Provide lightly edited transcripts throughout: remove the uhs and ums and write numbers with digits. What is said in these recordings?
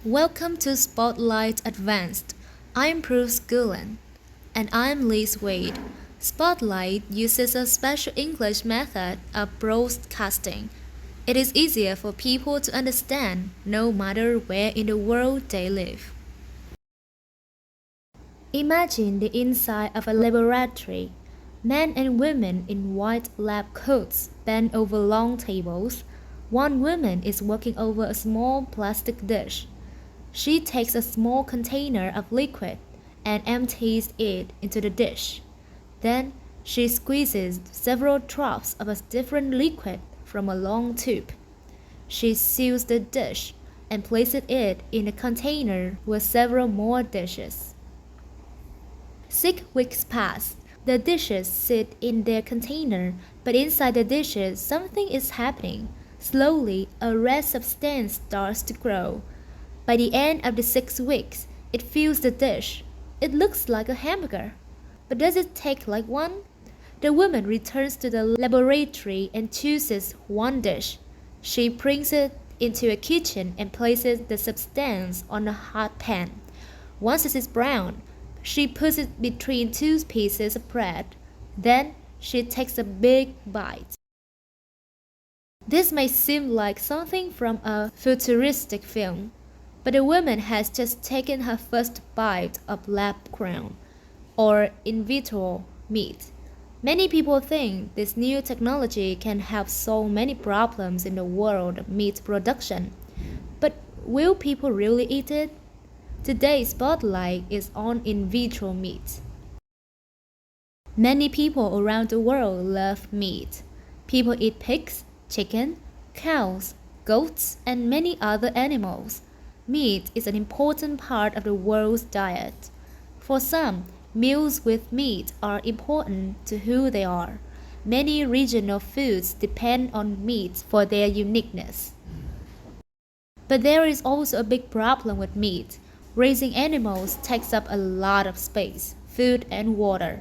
Welcome to Spotlight Advanced. I'm Bruce Gulen. And I'm Liz Wade. Spotlight uses a special English method of broadcasting. It is easier for people to understand no matter where in the world they live. Imagine the inside of a laboratory. Men and women in white lab coats bend over long tables. One woman is working over a small plastic dish. She takes a small container of liquid and empties it into the dish. Then she squeezes several drops of a different liquid from a long tube. She seals the dish and places it in a container with several more dishes. 6 weeks pass. The dishes sit in their container, but inside the dishes something is happening. Slowly, a red substance starts to grow. By the end of the 6 weeks, it fills the dish. It looks like a hamburger. But does it taste like one? The woman returns to the laboratory and chooses one dish. She brings it into a kitchen and places the substance on a hot pan. Once it is brown, she puts it between 2 pieces of bread. Then she takes a big bite. This may seem like something from a futuristic film, but the woman has just taken her first bite of lab-grown, or in vitro, meat. Many people think this new technology can help solve many problems in the world of meat production. But will people really eat it? Today's spotlight is on in vitro meat. Many people around the world love meat. People eat pigs, chicken, cows, goats, and many other animals. Meat is an important part of the world's diet. For some, meals with meat are important to who they are. Many regional foods depend on meat for their uniqueness. But there is also a big problem with meat. Raising animals takes up a lot of space, food, and water.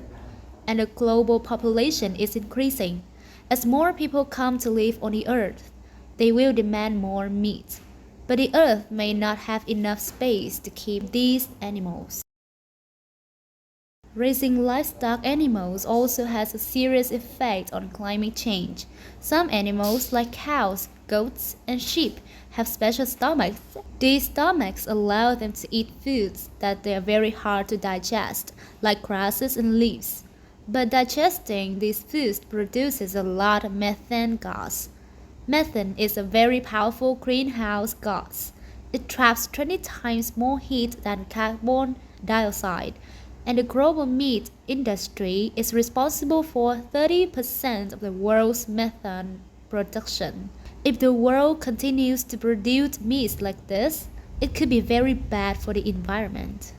And the global population is increasing. As more people come to live on the earth, they will demand more meat. But the earth may not have enough space to keep these animals. Raising livestock animals also has a serious effect on climate change. Some animals, like cows, goats, and sheep, have special stomachs. These stomachs allow them to eat foods that they are very hard to digest, like grasses and leaves. But digesting these foods produces a lot of methane gas. Methane is a very powerful greenhouse gas. It traps 20 times more heat than carbon dioxide, and the global meat industry is responsible for 30% of the world's methane production. If the world continues to produce meat like this, it could be very bad for the environment.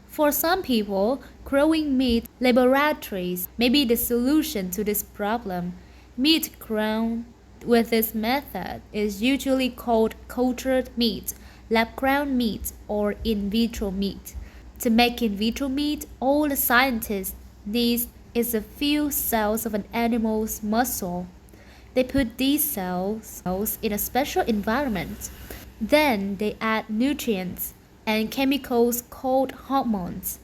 For some people, growing meat laboratories may be the solution to this problem. Meat grown with this method is usually called cultured meat, lab-grown meat, or in vitro meat. To make in vitro meat, all the scientists need is a few cells of an animal's muscle. They put these cells in a special environment. Then they add nutrients and chemicals called hormones.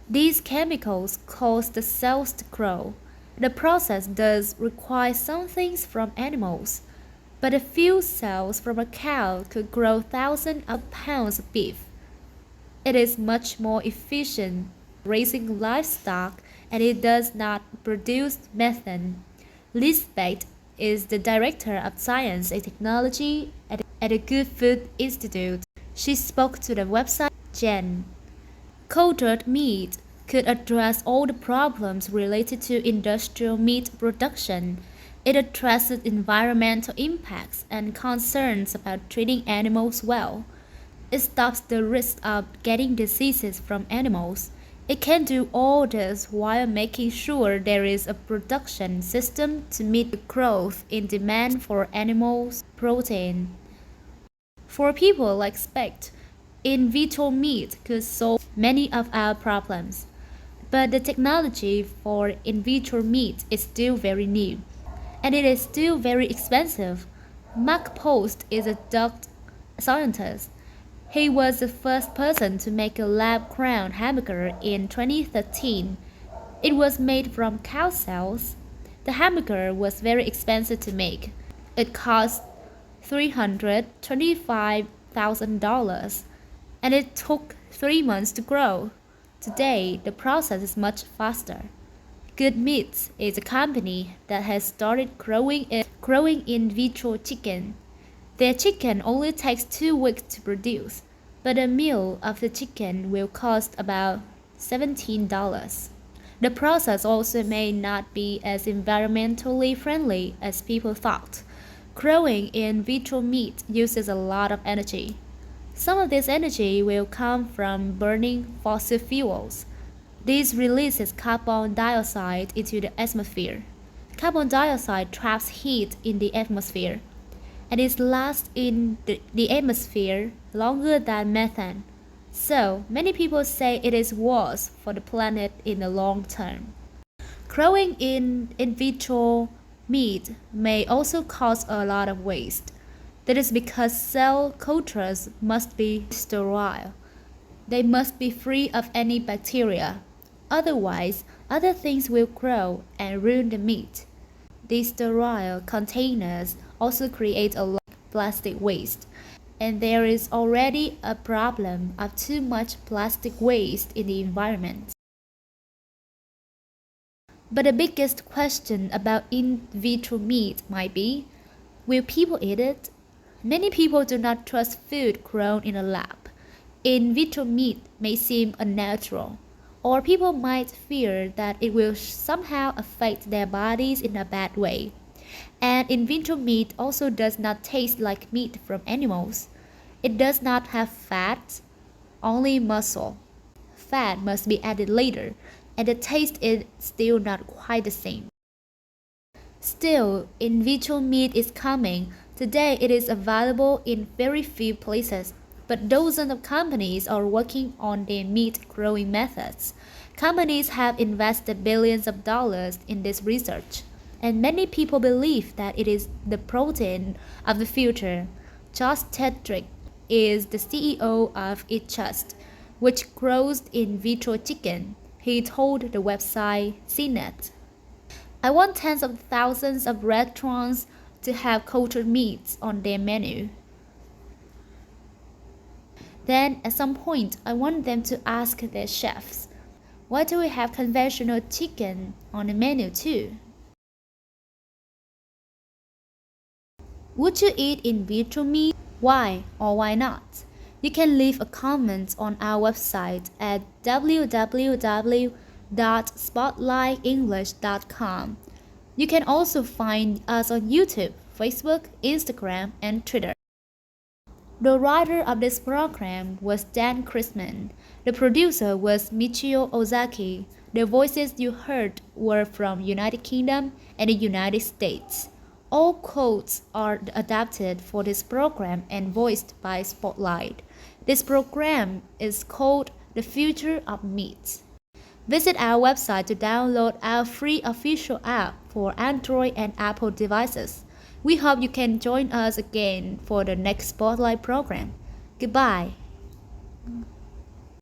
These chemicals cause the cells to grow. The process does require some things from animals, but a few cells from a cow could grow thousands of pounds of beef. It is much more efficient raising livestock, and it does not produce methane. Liz Wade is the Director of Science and Technology at the Good Food Institute. She spoke to the website Gen. Cultured meat could address all the problems related to industrial meat production. It addresses environmental impacts and concerns about treating animals well. It stops the risk of getting diseases from animals. It can do all this while making sure there is a production system to meet the growth in demand for animals' protein. For people like Specht, in vitro meat could solve many of our problems. But the technology for in vitro meat is still very new, and it is still very expensive. Mark Post is a scientist. He was the first person to make a lab-grown hamburger in 2013. It was made from cow cells. The hamburger was very expensive to make. It cost $325,000, and it took 3 months to grow. Today, the process is much faster. Good Meats is a company that has started growing in vitro chicken. Their chicken only takes 2 weeks to produce, but a meal of the chicken will cost about $17. The process also may not be as environmentally friendly as people thought. Growing in vitro meat uses a lot of energy. Some of this energy will come from burning fossil fuels. This releases carbon dioxide into the atmosphere. Carbon dioxide traps heat in the atmosphere, and it lasts in the atmosphere longer than methane. So, many people say it is worse for the planet in the long term. Growing in vitro meat may also cause a lot of waste. That is because cell cultures must be sterile. They must be free of any bacteria. Otherwise, other things will grow and ruin the meat. These sterile containers also create a lot of plastic waste, and there is already a problem of too much plastic waste in the environment. But the biggest question about in vitro meat might be, will people eat it? Many people do not trust food grown in a lab. In vitro meat may seem unnatural, or people might fear that it will somehow affect their bodies in a bad way. And in vitro meat also does not taste like meat from animals. It does not have fat, only muscle. Fat must be added later, and the taste is still not quite the same. Still, in vitro meat is coming. Today it is available in very few places, but dozens of companies are working on their meat growing methods. Companies have invested billions of dollars in this research, and many people believe that it is the protein of the future. Josh Tedrick is the CEO of eatjust, which grows in vitro chicken. He told the website CNET, "I want tens of thousands of restaurants to have cultured meats on their menu. Then, at some point, I want them to ask their chefs, why do we have conventional chicken on the menu too?" Would you eat in vitro meat? Why or why not? You can leave a comment on our website at www.spotlightenglish.com. You can also find us on YouTube, Facebook, Instagram, and Twitter. The writer of this program was Dan Chrisman. The producer was Michio Ozaki. The voices you heard were from United Kingdom and the United States. All quotes are adapted for this program and voiced by Spotlight. This program is called The Future of Meat. Visit our website to download our free official app for Android and Apple devices. We hope you can join us again for the next Spotlight program. Goodbye.